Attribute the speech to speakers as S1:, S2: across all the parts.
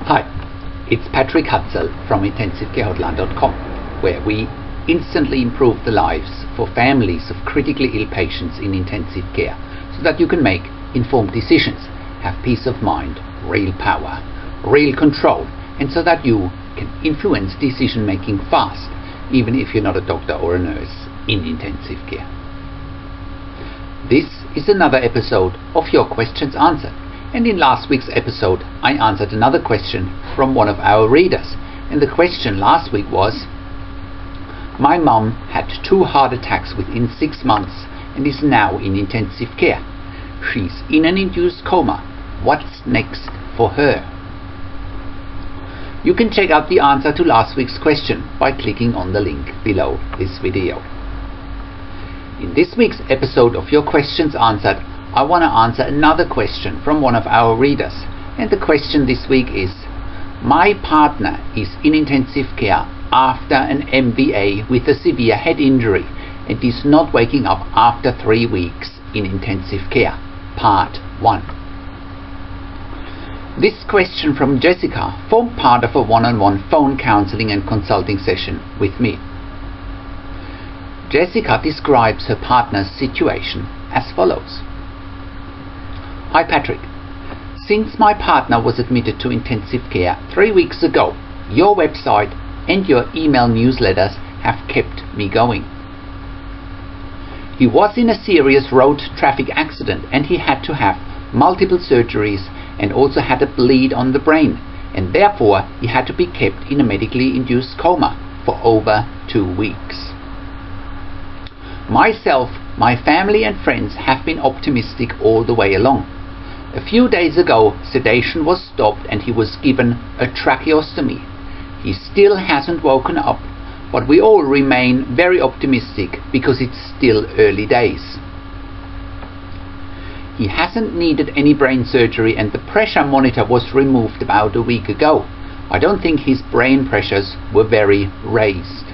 S1: Hi, it's Patrick Hutzel from IntensiveCareHotline.com, where we instantly improve the lives for families of critically ill patients in intensive care so that you can make informed decisions, have peace of mind, real power, real control, and so that you can influence decision making fast, even if you're not a doctor or a nurse in intensive care. This is another episode of Your Questions Answered. And in last week's episode, I answered another question from one of our readers. And the question last week was, my mum had 2 heart attacks within 6 months and is now in intensive care. She's in an induced coma. What's next for her? You can check out the answer to last week's question by clicking on the link below this video. In this week's episode of Your Questions Answered, I want to answer another question from one of our readers, and the question this week is, my partner is in intensive care after an MVA with a severe head injury and is not waking up after 3 weeks in intensive care. Part 1. This question from Jessica formed part of a one-on-one phone counseling and consulting session with me. Jessica describes her partner's situation as follows. Hi Patrick, since my partner was admitted to intensive care 3 weeks ago, your website and your email newsletters have kept me going. He was in a serious road traffic accident and he had to have multiple surgeries and also had a bleed on the brain, and therefore he had to be kept in a medically induced coma for over 2 weeks. Myself, my family and friends have been optimistic all the way along. A few days ago, sedation was stopped and he was given a tracheostomy. He still hasn't woken up, but we all remain very optimistic because it's still early days. He hasn't needed any brain surgery and the pressure monitor was removed about a week ago. I don't think his brain pressures were very raised.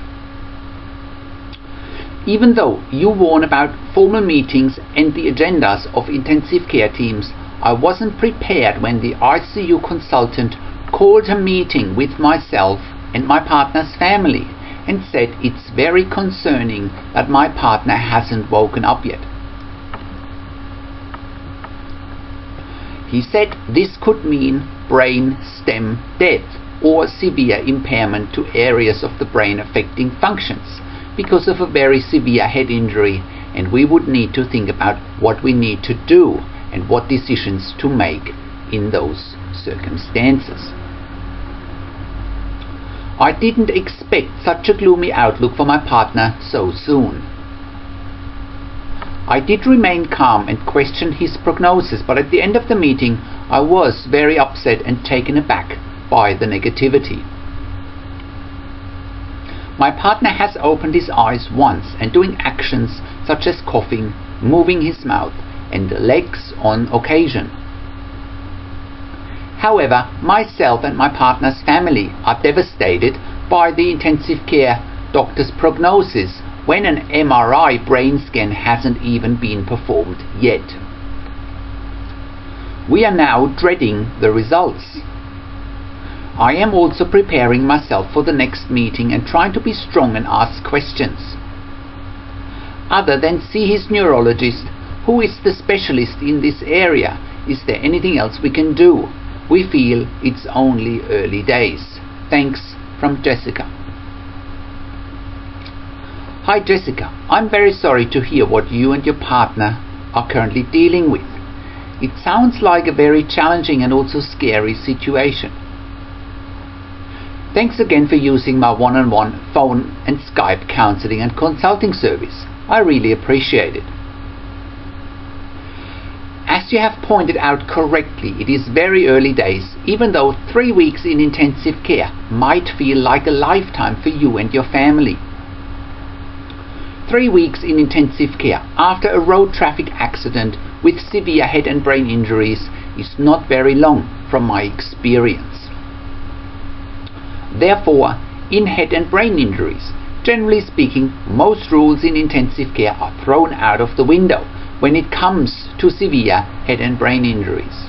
S1: Even though you warn about formal meetings and the agendas of intensive care teams, I wasn't prepared when the ICU consultant called a meeting with myself and my partner's family and said it's very concerning that my partner hasn't woken up yet. He said this could mean brain stem death or severe impairment to areas of the brain affecting functions because of a very severe head injury, and we would need to think about what we need to do and what decisions to make in those circumstances. I didn't expect such a gloomy outlook for my partner so soon. I did remain calm and question his prognosis, but at the end of the meeting I was very upset and taken aback by the negativity. My partner has opened his eyes once and doing actions such as coughing, moving his mouth and legs on occasion. However, myself and my partner's family are devastated by the intensive care doctor's prognosis when an MRI brain scan hasn't even been performed yet. We are now dreading the results. I am also preparing myself for the next meeting and trying to be strong and ask questions. Other than see his neurologist, who is the specialist in this area, is there anything else we can do? We feel it's only early days. Thanks, from Jessica. Hi Jessica, I'm very sorry to hear what you and your partner are currently dealing with. It sounds like a very challenging and also scary situation. Thanks again for using my one-on-one phone and Skype counseling and consulting service. I really appreciate it. As you have pointed out correctly, it is very early days, even though 3 weeks in intensive care might feel like a lifetime for you and your family. 3 weeks in intensive care after a road traffic accident with severe head and brain injuries is not very long from my experience. Therefore, in head and brain injuries, generally speaking, most rules in intensive care are thrown out of the window when it comes to severe head and brain injuries.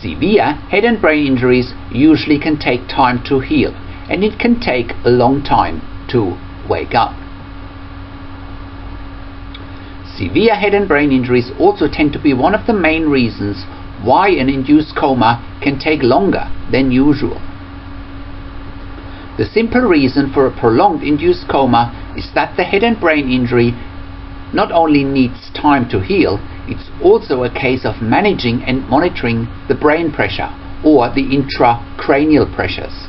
S1: Severe head and brain injuries usually can take time to heal, and it can take a long time to wake up. Severe head and brain injuries also tend to be one of the main reasons why an induced coma can take longer than usual. The simple reason for a prolonged induced coma is that the head and brain injury not only needs time to heal, it's also a case of managing and monitoring the brain pressure or the intracranial pressures.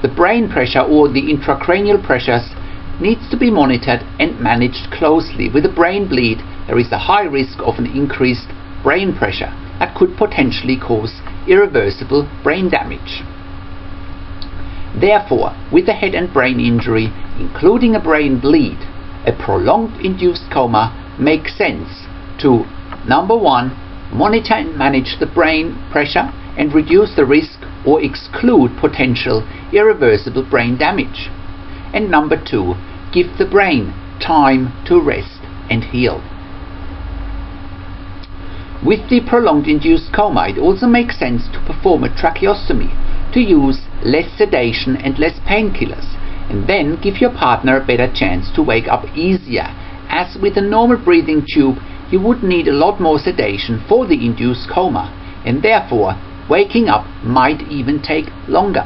S1: The brain pressure or the intracranial pressures needs to be monitored and managed closely. With a brain bleed, there is a high risk of an increased brain pressure that could potentially cause irreversible brain damage. Therefore, with a head and brain injury, including a brain bleed, a prolonged induced coma makes sense to, number 1, monitor and manage the brain pressure and reduce the risk or exclude potential irreversible brain damage. And number 2, give the brain time to rest and heal. With the prolonged induced coma, it also makes sense to perform a tracheostomy, to use less sedation and less painkillers, and then give your partner a better chance to wake up easier, as with a normal breathing tube you would need a lot more sedation for the induced coma, and therefore waking up might even take longer.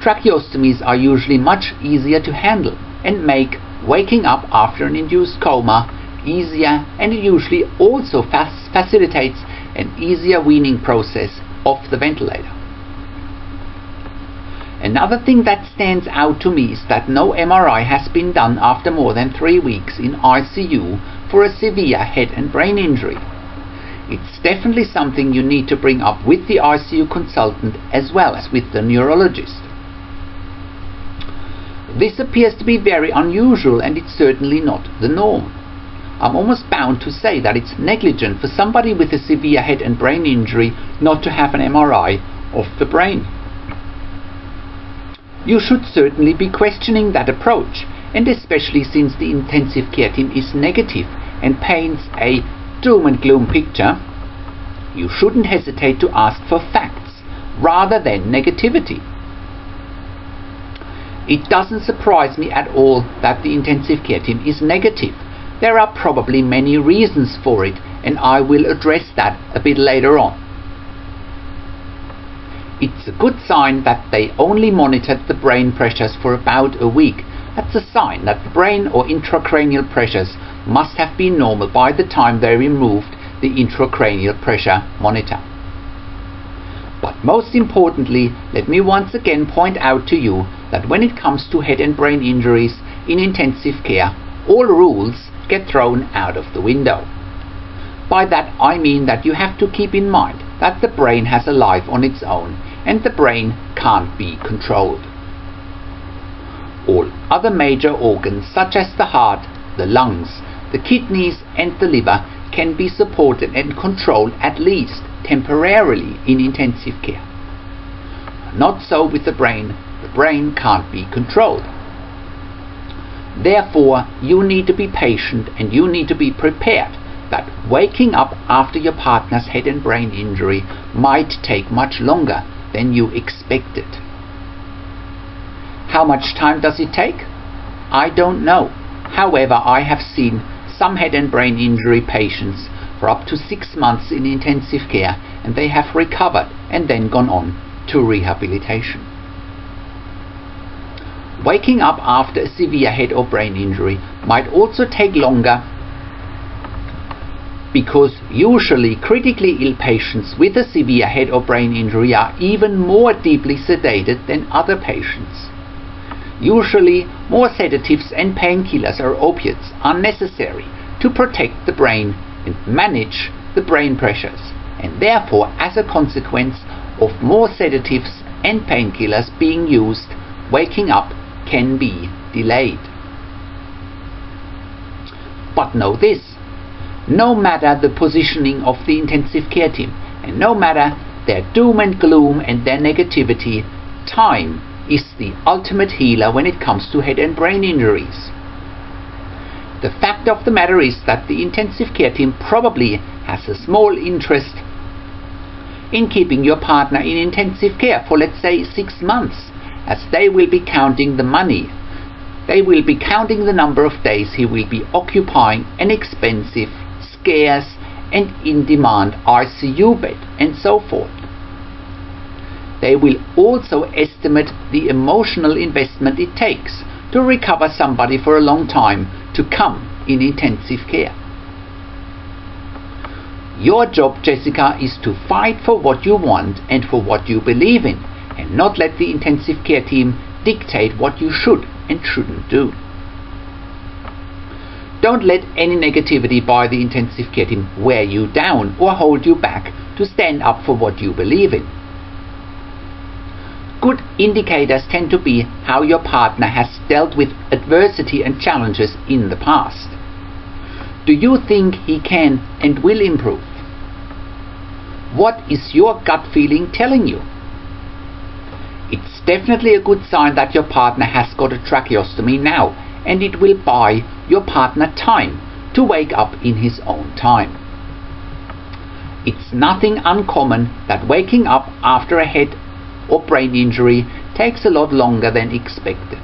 S1: Tracheostomies are usually much easier to handle and make waking up after an induced coma easier, and it usually also facilitates an easier weaning process off the ventilator. Another thing that stands out to me is that no MRI has been done after more than 3 weeks in ICU for a severe head and brain injury. It's definitely something you need to bring up with the ICU consultant as well as with the neurologist. This appears to be very unusual, and it's certainly not the norm. I'm almost bound to say that it's negligent for somebody with a severe head and brain injury not to have an MRI of the brain. You should certainly be questioning that approach, and especially since the intensive care team is negative and paints a doom and gloom picture, you shouldn't hesitate to ask for facts rather than negativity. It doesn't surprise me at all that the intensive care team is negative. There are probably many reasons for it, and I will address that a bit later on. It's a good sign that they only monitored the brain pressures for about a week. That's a sign that the brain or intracranial pressures must have been normal by the time they removed the intracranial pressure monitor. But most importantly, let me once again point out to you that when it comes to head and brain injuries in intensive care, all rules get thrown out of the window. By that I mean that you have to keep in mind that the brain has a life on its own, and the brain can't be controlled. All other major organs such as the heart, the lungs, the kidneys and the liver can be supported and controlled at least temporarily in intensive care. Not so with the brain. The brain can't be controlled. Therefore, you need to be patient, and you need to be prepared that waking up after your partner's head and brain injury might take much longer than you expected. How much time does it take? I don't know. However, I have seen some head and brain injury patients for up to 6 months in intensive care, and they have recovered and then gone on to rehabilitation. Waking up after a severe head or brain injury might also take longer because usually critically ill patients with a severe head or brain injury are even more deeply sedated than other patients. Usually more sedatives and painkillers or opiates are necessary to protect the brain and manage the brain pressures, and therefore as a consequence of more sedatives and painkillers being used, waking up can be delayed. But know this: no matter the positioning of the intensive care team, and no matter their doom and gloom and their negativity, time is the ultimate healer when it comes to head and brain injuries. The fact of the matter is that the intensive care team probably has a small interest in keeping your partner in intensive care for, let's say, 6 months, as they will be counting the money. They will be counting the number of days he will be occupying an expensive, scarce and in-demand ICU bed, and so forth. They will also estimate the emotional investment it takes to recover somebody for a long time to come in intensive care. Your job, Jessica, is to fight for what you want and for what you believe in, and not let the intensive care team dictate what you should and shouldn't do. Don't let any negativity by the intensive care team wear you down or hold you back to stand up for what you believe in. Good indicators tend to be how your partner has dealt with adversity and challenges in the past. Do you think he can and will improve? What is your gut feeling telling you? It's definitely a good sign that your partner has got a tracheostomy now, and it will buy your partner time to wake up in his own time. It's nothing uncommon that waking up after a head or brain injury takes a lot longer than expected.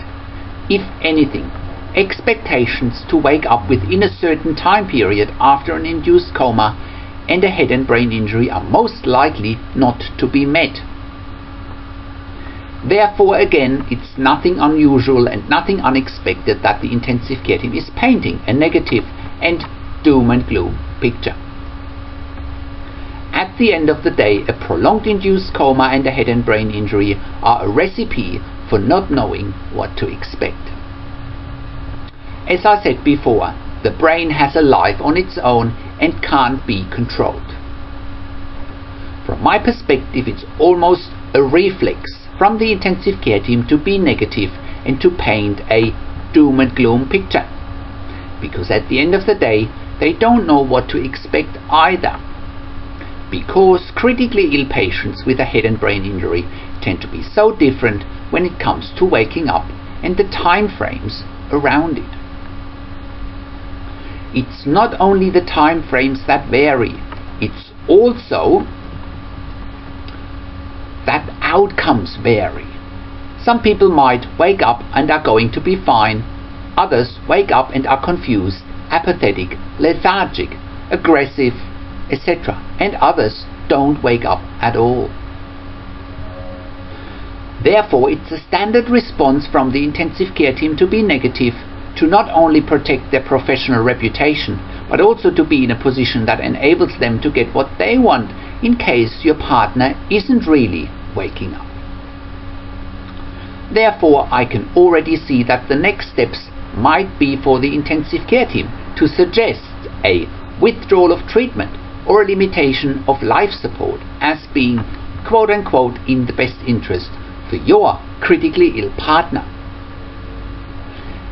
S1: If anything, expectations to wake up within a certain time period after an induced coma and a head and brain injury are most likely not to be met. Therefore, again, it's nothing unusual and nothing unexpected that the intensive care team is painting a negative and doom and gloom picture. At the end of the day, a prolonged induced coma and a head and brain injury are a recipe for not knowing what to expect. As I said before, the brain has a life on its own and can't be controlled. From my perspective, it's almost a reflex from the intensive care team to be negative and to paint a doom and gloom picture, because at the end of the day they don't know what to expect either, because critically ill patients with a head and brain injury tend to be so different when it comes to waking up and the time frames around it. It's not only the time frames that vary, it's also that outcomes vary. Some people might wake up and are going to be fine. Others wake up and are confused, apathetic, lethargic, aggressive, etc. And others don't wake up at all. Therefore, it's a standard response from the intensive care team to be negative, to not only protect their professional reputation, but also to be in a position that enables them to get what they want in case your partner isn't really waking up. Therefore, I can already see that the next steps might be for the intensive care team to suggest a withdrawal of treatment or a limitation of life support as being quote-unquote in the best interest for your critically ill partner.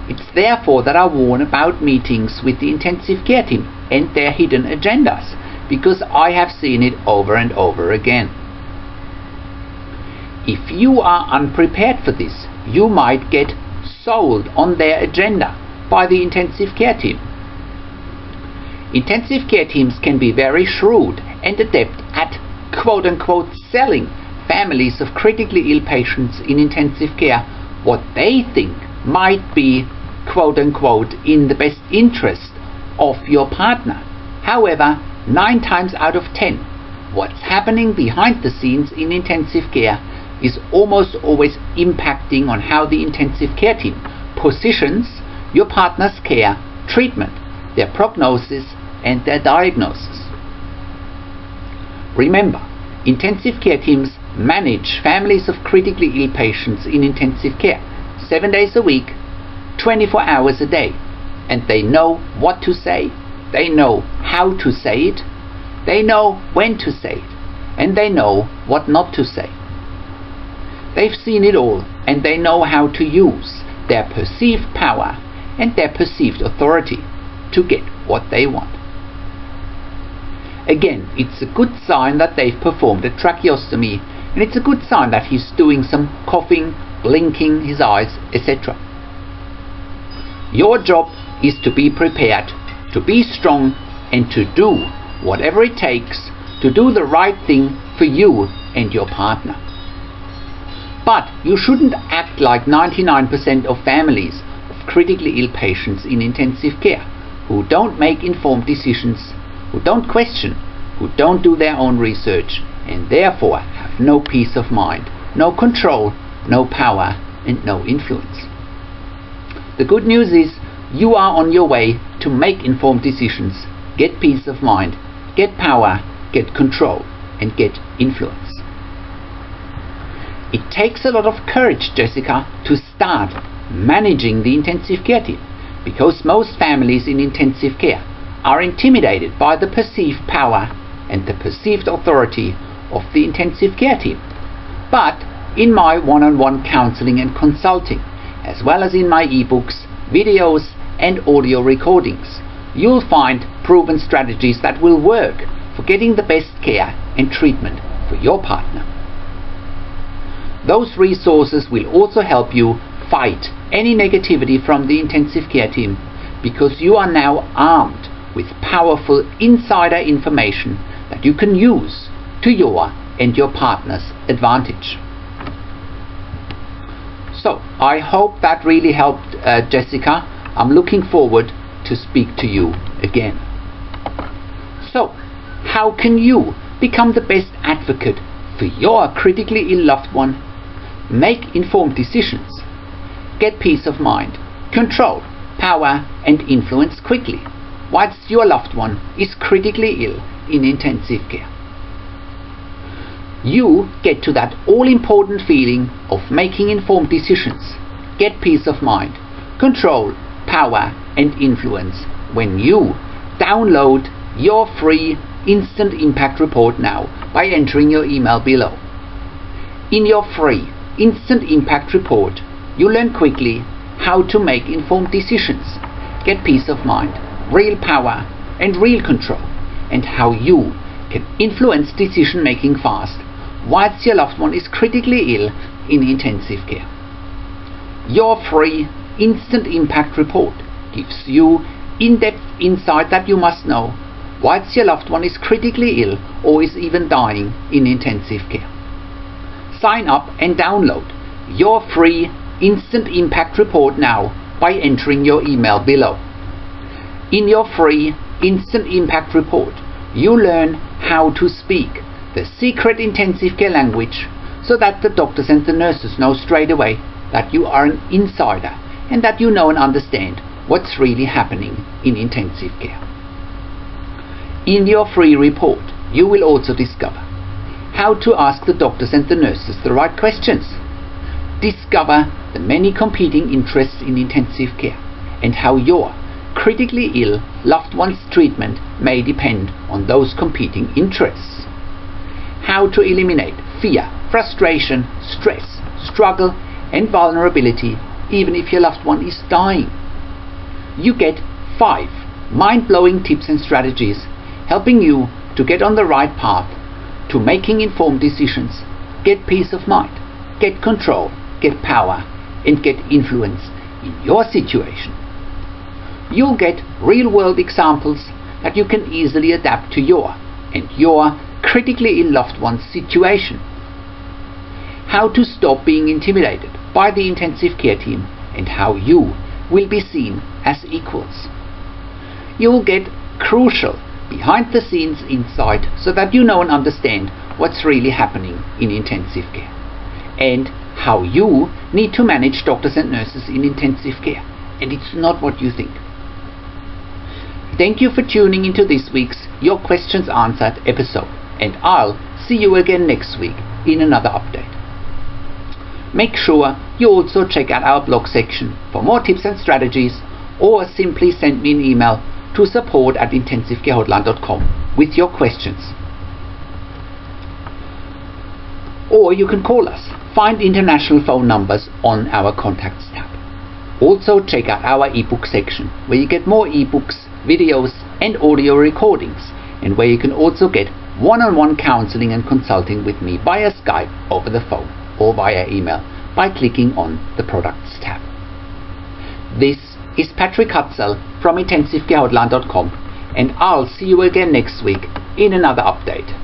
S1: It's therefore that I warn about meetings with the intensive care team and their hidden agendas, because I have seen it over and over again. If you are unprepared for this, you might get sold on their agenda by the intensive care team. Intensive care teams can be very shrewd and adept at quote-unquote selling families of critically ill patients in intensive care what they think might be quote-unquote in the best interest of your partner. However, 9 times out of 10, what's happening behind the scenes in intensive care is almost always impacting on how the intensive care team positions your partner's care, treatment, their prognosis and their diagnosis. Remember, intensive care teams manage families of critically ill patients in intensive care 7 days a week, 24 hours a day, and they know what to say, they know how to say it, they know when to say it, and they know what not to say. They've seen it all, and they know how to use their perceived power and their perceived authority to get what they want. Again, it's a good sign that they've performed a tracheostomy, and it's a good sign that he's doing some coughing, blinking his eyes, etc. Your job is to be prepared, to be strong, and to do whatever it takes to do the right thing for you and your partner. But you shouldn't act like 99% of families of critically ill patients in intensive care, who don't make informed decisions, who don't question, who don't do their own research, and therefore have no peace of mind, no control, no power, and no influence. The good news is you are on your way to make informed decisions, get peace of mind, get power, get control, and get influence. It takes a lot of courage, Jessica, to start managing the intensive care team, because most families in intensive care are intimidated by the perceived power and the perceived authority of the intensive care team. But in my one-on-one counseling and consulting, as well as in my ebooks, videos, and audio recordings, you'll find proven strategies that will work for getting the best care and treatment for your partner. Those resources will also help you fight any negativity from the intensive care team, because you are now armed with powerful insider information that you can use to your and your partner's advantage. So I hope that really helped, Jessica. I'm looking forward to speak to you again. So how can you become the best advocate for your critically ill loved one? Make informed decisions, get peace of mind, control, power, and influence quickly, whilst your loved one is critically ill in intensive care. You get to that all-important feeling of making informed decisions, get peace of mind, control, power, and influence when you download your free Instant Impact Report now by entering your email below. In your free Instant Impact Report, you learn quickly how to make informed decisions, get peace of mind, real power, and real control, and how you can influence decision making fast whilst your loved one is critically ill in intensive care. Your free Instant Impact Report gives you in-depth insight that you must know whilst your loved one is critically ill or is even dying in intensive care. Sign up and download your free Instant Impact Report now by entering your email below. In your free Instant Impact Report, you learn how to speak the secret intensive care language so that the doctors and the nurses know straight away that you are an insider and that you know and understand what's really happening in intensive care. In your free report, you will also discover how to ask the doctors and the nurses the right questions, discover the many competing interests in intensive care, and how your critically ill loved one's treatment may depend on those competing interests, how to eliminate fear, frustration, stress, struggle, and vulnerability even if your loved one is dying. You get 5 mind-blowing tips and strategies helping you to get on the right path to making informed decisions, get peace of mind, get control, get power, and get influence in your situation. You'll get real-world examples that you can easily adapt to your and your critically ill loved one's situation. How to stop being intimidated by the intensive care team and how you will be seen as equals. You will get crucial behind-the-scenes insight so that you know and understand what's really happening in intensive care and how you need to manage doctors and nurses in intensive care, and it's not what you think. Thank you for tuning into this week's Your Questions Answered episode, and I'll see you again next week in another update. Make sure you also check out our blog section for more tips and strategies, or simply send me an email to support@intensivecarehotline.com with your questions. Or you can call us. Find international phone numbers on our contacts tab. Also check out our ebook section, where you get more ebooks, videos, and audio recordings, and where you can also get one-on-one counseling and consulting with me via Skype, over the phone, or via email by clicking on the products tab. This is Patrick Hutzel from IntensiveCareHotline.com, and I'll see you again next week in another update.